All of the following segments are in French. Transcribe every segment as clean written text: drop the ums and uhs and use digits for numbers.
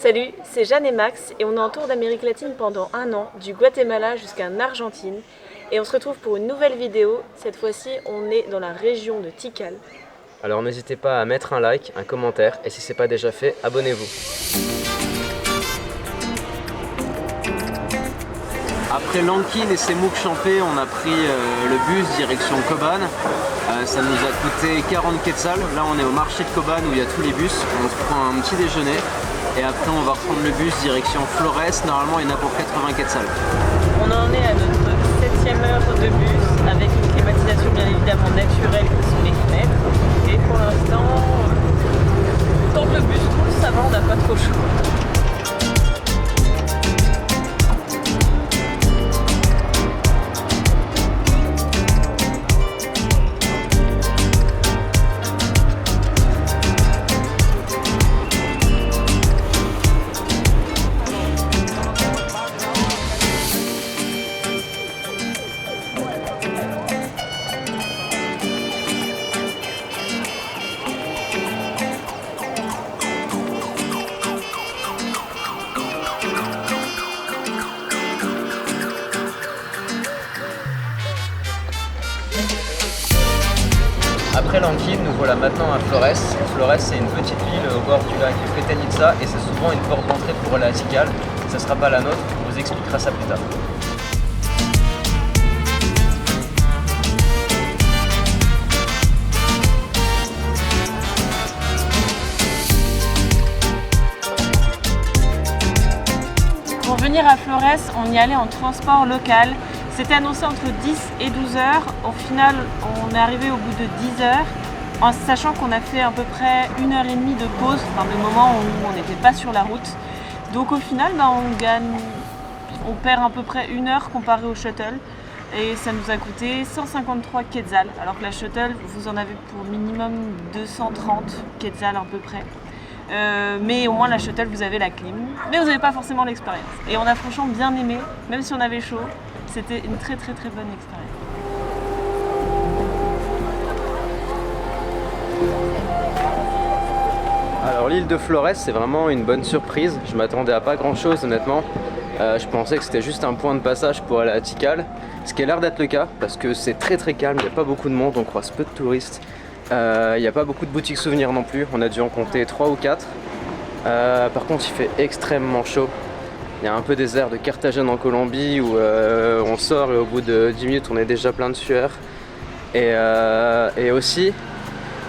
Salut, c'est Jeanne et Max et on est en tour d'Amérique latine pendant un an, du Guatemala jusqu'en Argentine. Et on se retrouve pour une nouvelle vidéo. Cette fois-ci, on est dans la région de Tikal. Alors n'hésitez pas à mettre un like, un commentaire et si ce n'est pas déjà fait, abonnez-vous. Après Lankin et ses mouks champés, on a pris le bus direction Koban. Ça nous a coûté 40 quetzals. Là on est au marché de Koban où il y a tous les bus. On se prend un petit déjeuner et après on va reprendre le bus direction Flores. Normalement il y en a pour 80 quetzals. On en est à notre 7e heure de bus avec une climatisation bien évidemment naturelle qui sont les fenêtres. Et pour l'instant, tant que le bus roule, ça va, on n'a pas trop chaud. Après Lankin, nous voilà maintenant à Flores. Flores, c'est une petite ville au bord du lac Petenitsa et c'est souvent une porte d'entrée pour aller à Tikal. Ça ne sera pas la nôtre, on vous expliquera ça plus tard. Pour venir à Flores, on y allait en transport local. C'était annoncé entre 10 et 12 heures. Au final, on est arrivé au bout de 10 heures, en sachant qu'on a fait à peu près 1h30 de pause, dans des moments où on n'était pas sur la route. Donc au final, on perd à peu près 1 heure comparé au shuttle. Et ça nous a coûté 153 quetzals, alors que la shuttle, vous en avez pour minimum 230 quetzals à peu près. Mais au moins la shuttle, vous avez la clim, mais vous n'avez pas forcément l'expérience. Et on a franchement bien aimé, même si on avait chaud, c'était une très très très bonne expérience. Alors l'île de Flores, c'est vraiment une bonne surprise. Je m'attendais à pas grand chose honnêtement. Je pensais que c'était juste un point de passage pour aller à Tikal, ce qui a l'air d'être le cas parce que c'est très très calme, il n'y a pas beaucoup de monde, on croise peu de touristes. Il n'y a pas beaucoup de boutiques souvenirs non plus, on a dû en compter 3 ou 4. Par contre il fait extrêmement chaud. Il y a un peu des airs de Carthagène en Colombie où on sort et au bout de 10 minutes on est déjà plein de sueur. Et aussi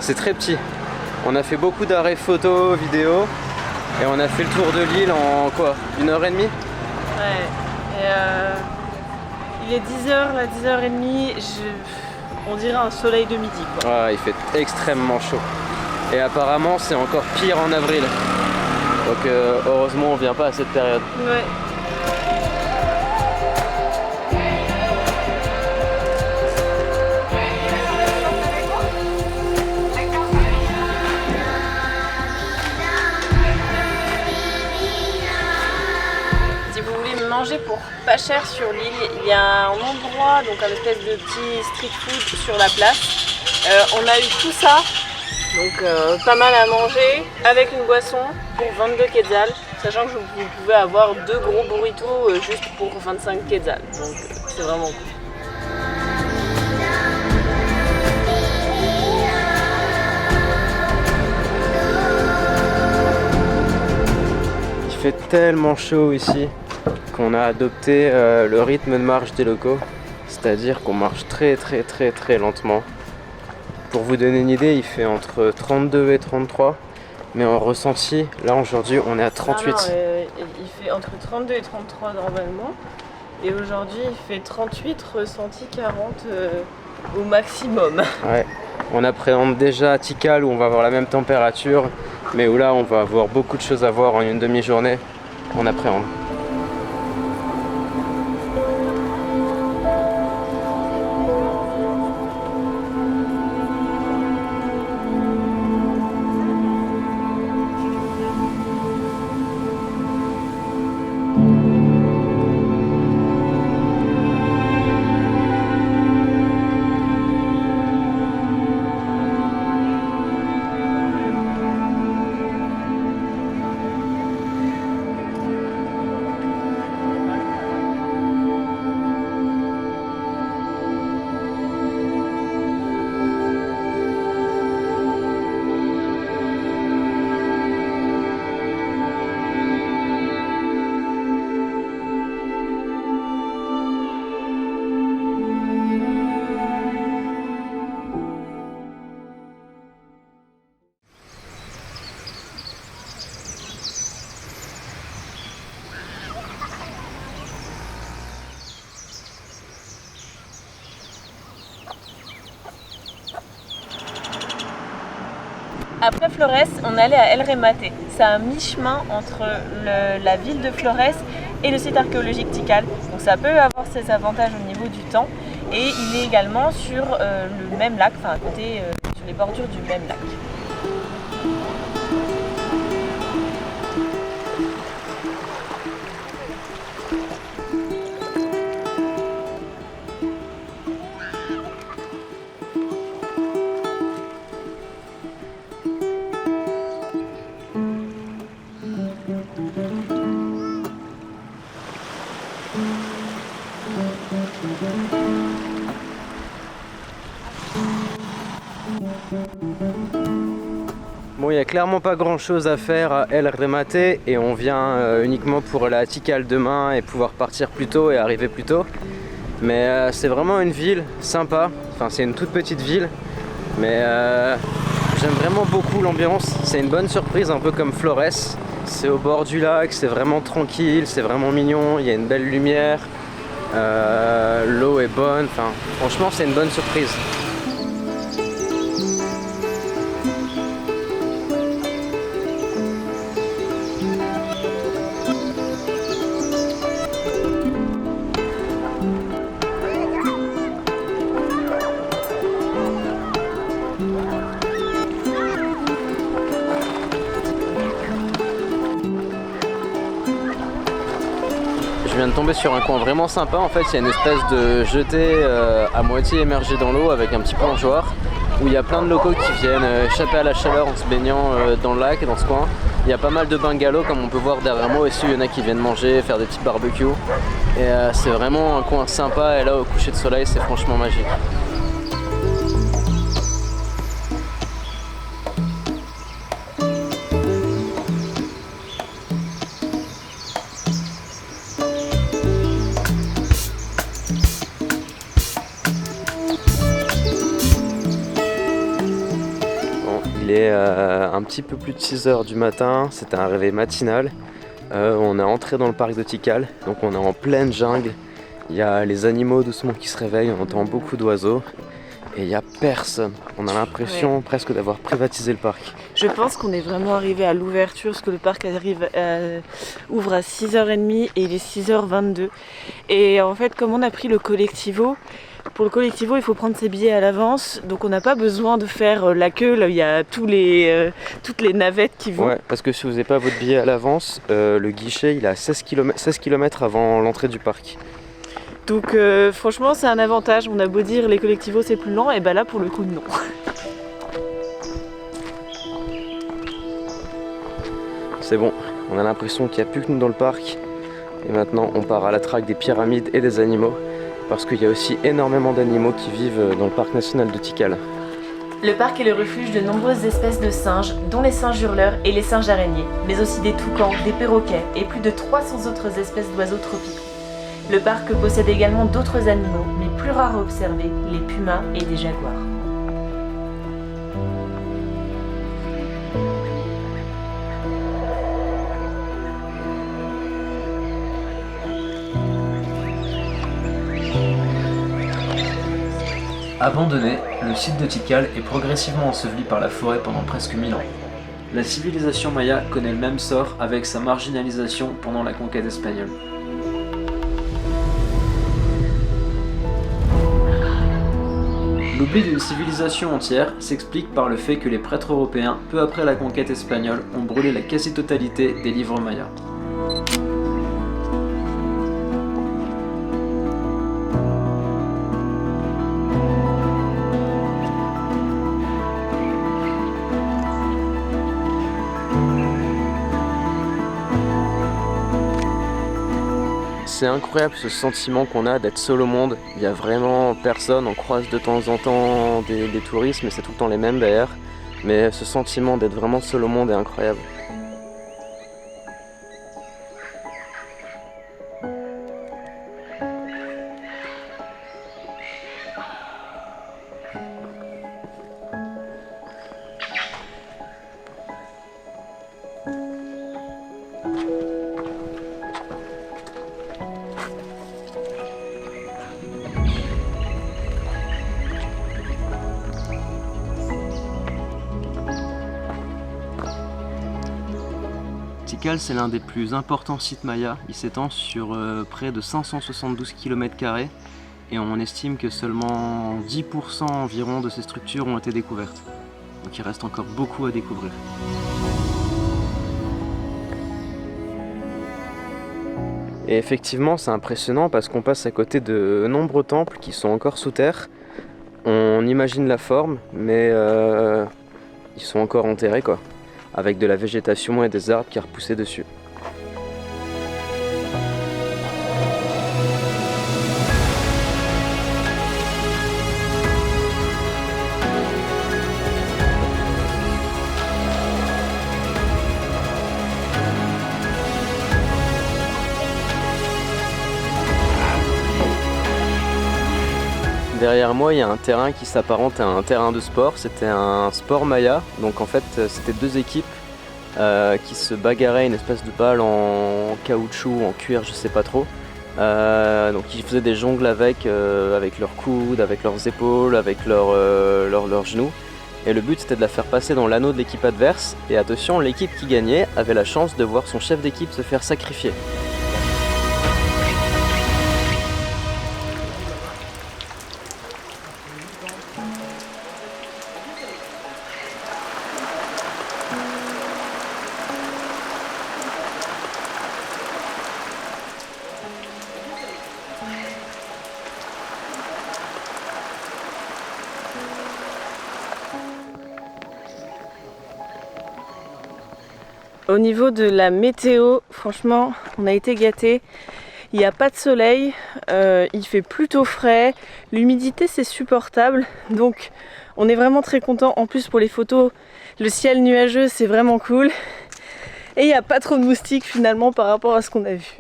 c'est très petit. On a fait beaucoup d'arrêts photo, vidéo et on a fait le tour de l'île en quoi, 1h30. Ouais, et il est 10h, là 10h30, on dirait un soleil de midi quoi. Ouais, il fait extrêmement chaud. Et apparemment c'est encore pire en avril. Donc heureusement on vient pas à cette période. Ouais. Si vous voulez manger pour pas cher sur l'île, il y a un endroit, donc un espèce de petit street food sur la place. On a eu tout ça. Donc pas mal à manger avec une boisson pour 22 quetzals, sachant que vous pouvez avoir 2 gros burritos juste pour 25 quetzals, donc c'est vraiment cool. Il fait tellement chaud ici qu'on a adopté le rythme de marche des locaux, c'est-à-dire qu'on marche très lentement. Pour vous donner une idée, il fait entre 32 et 33, mais en ressenti, là aujourd'hui on est à 38. Non, il fait entre 32 et 33 normalement, et aujourd'hui il fait 38, ressenti 40 au maximum. Ouais. On appréhende déjà à Tikal où on va avoir la même température, mais où là on va avoir beaucoup de choses à voir en une demi-journée. On appréhende. Après Flores, on est allé à El Remate. C'est à mi-chemin entre la ville de Flores et le site archéologique Tikal. Donc ça peut avoir ses avantages au niveau du temps. Et il est également sur le même lac, enfin à côté, sur les bordures du même lac. Bon, il n'y a clairement pas grand chose à faire à El Remate et on vient uniquement pour la Tikal demain et pouvoir partir plus tôt et arriver plus tôt. Mais c'est vraiment une ville sympa, enfin c'est une toute petite ville, mais j'aime vraiment beaucoup l'ambiance, c'est une bonne surprise un peu comme Flores. C'est au bord du lac, c'est vraiment tranquille, c'est vraiment mignon, il y a une belle lumière, l'eau est bonne, enfin franchement c'est une bonne surprise. Je viens de tomber sur un coin vraiment sympa. En fait, il y a une espèce de jetée à moitié émergée dans l'eau avec un petit plongeoir où il y a plein de locaux qui viennent échapper à la chaleur en se baignant dans le lac et dans ce coin. Il y a pas mal de bungalows comme on peut voir derrière moi aussi. Il y en a qui viennent manger, faire des petits barbecues. Et c'est vraiment un coin sympa et là au coucher de soleil c'est franchement magique. Il est un petit peu plus de 6 h du matin, c'était un réveil matinal. On est entré dans le parc de Tikal, donc on est en pleine jungle. Il y a les animaux doucement qui se réveillent, on entend beaucoup d'oiseaux. Et il n'y a personne. On a l'impression presque d'avoir privatisé le parc. Je pense qu'on est vraiment arrivé à l'ouverture, parce que le parc ouvre à 6h30 et il est 6h22. Et en fait, comme on a pris le collectivo, pour le collectivo, il faut prendre ses billets à l'avance, donc on n'a pas besoin de faire la queue, là où il y a toutes les navettes qui vont. Ouais, parce que si vous n'avez pas votre billet à l'avance, le guichet il est à 16 km avant l'entrée du parc. Donc franchement c'est un avantage, on a beau dire les collectivos c'est plus lent, et bah là pour le coup non. C'est bon, on a l'impression qu'il n'y a plus que nous dans le parc. Et maintenant on part à la traque des pyramides et des animaux. Parce qu'il y a aussi énormément d'animaux qui vivent dans le parc national de Tikal. Le parc est le refuge de nombreuses espèces de singes, dont les singes hurleurs et les singes araignées, mais aussi des toucans, des perroquets et plus de 300 autres espèces d'oiseaux tropicaux. Le parc possède également d'autres animaux, mais plus rares à observer, les pumas et des jaguars. Abandonné, le site de Tikal est progressivement enseveli par la forêt pendant presque 1000 ans. La civilisation maya connaît le même sort avec sa marginalisation pendant la conquête espagnole. L'oubli d'une civilisation entière s'explique par le fait que les prêtres européens, peu après la conquête espagnole, ont brûlé la quasi-totalité des livres mayas. C'est incroyable ce sentiment qu'on a d'être seul au monde. Il n'y a vraiment personne, on croise de temps en temps des touristes, mais c'est tout le temps les mêmes d'ailleurs. Mais ce sentiment d'être vraiment seul au monde est incroyable. Tikal, c'est l'un des plus importants sites mayas. Il s'étend sur près de 572 km² et on estime que seulement 10% environ de ces structures ont été découvertes. Donc il reste encore beaucoup à découvrir. Et effectivement, c'est impressionnant parce qu'on passe à côté de nombreux temples qui sont encore sous terre. On imagine la forme, mais ils sont encore enterrés, quoi, avec de la végétation et des arbres qui repoussaient dessus. Derrière moi, il y a un terrain qui s'apparente à un terrain de sport. C'était un sport maya, donc en fait c'était deux équipes qui se bagarraient, une espèce de balle en caoutchouc, en cuir, je sais pas trop. Donc ils faisaient des jongles avec leurs coudes, avec leurs épaules, avec leurs genoux. Et le but c'était de la faire passer dans l'anneau de l'équipe adverse. Et attention, l'équipe qui gagnait avait la chance de voir son chef d'équipe se faire sacrifier. Au niveau de la météo, franchement, on a été gâtés. Il n'y a pas de soleil, il fait plutôt frais, l'humidité c'est supportable, donc on est vraiment très content. En plus pour les photos, le ciel nuageux c'est vraiment cool. Et il n'y a pas trop de moustiques finalement par rapport à ce qu'on a vu.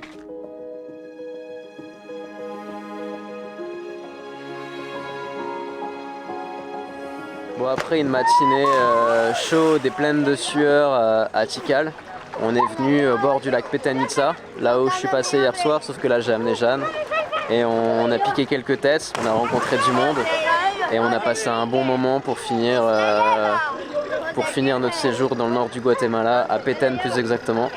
Bon, après une matinée chaude et pleine de sueur à Tikal, on est venu au bord du lac Petanitsa, là où je suis passé hier soir, sauf que là j'ai amené Jeanne. Et on a piqué quelques têtes, on a rencontré du monde et on a passé un bon moment pour finir notre séjour dans le nord du Guatemala, à Petén plus exactement.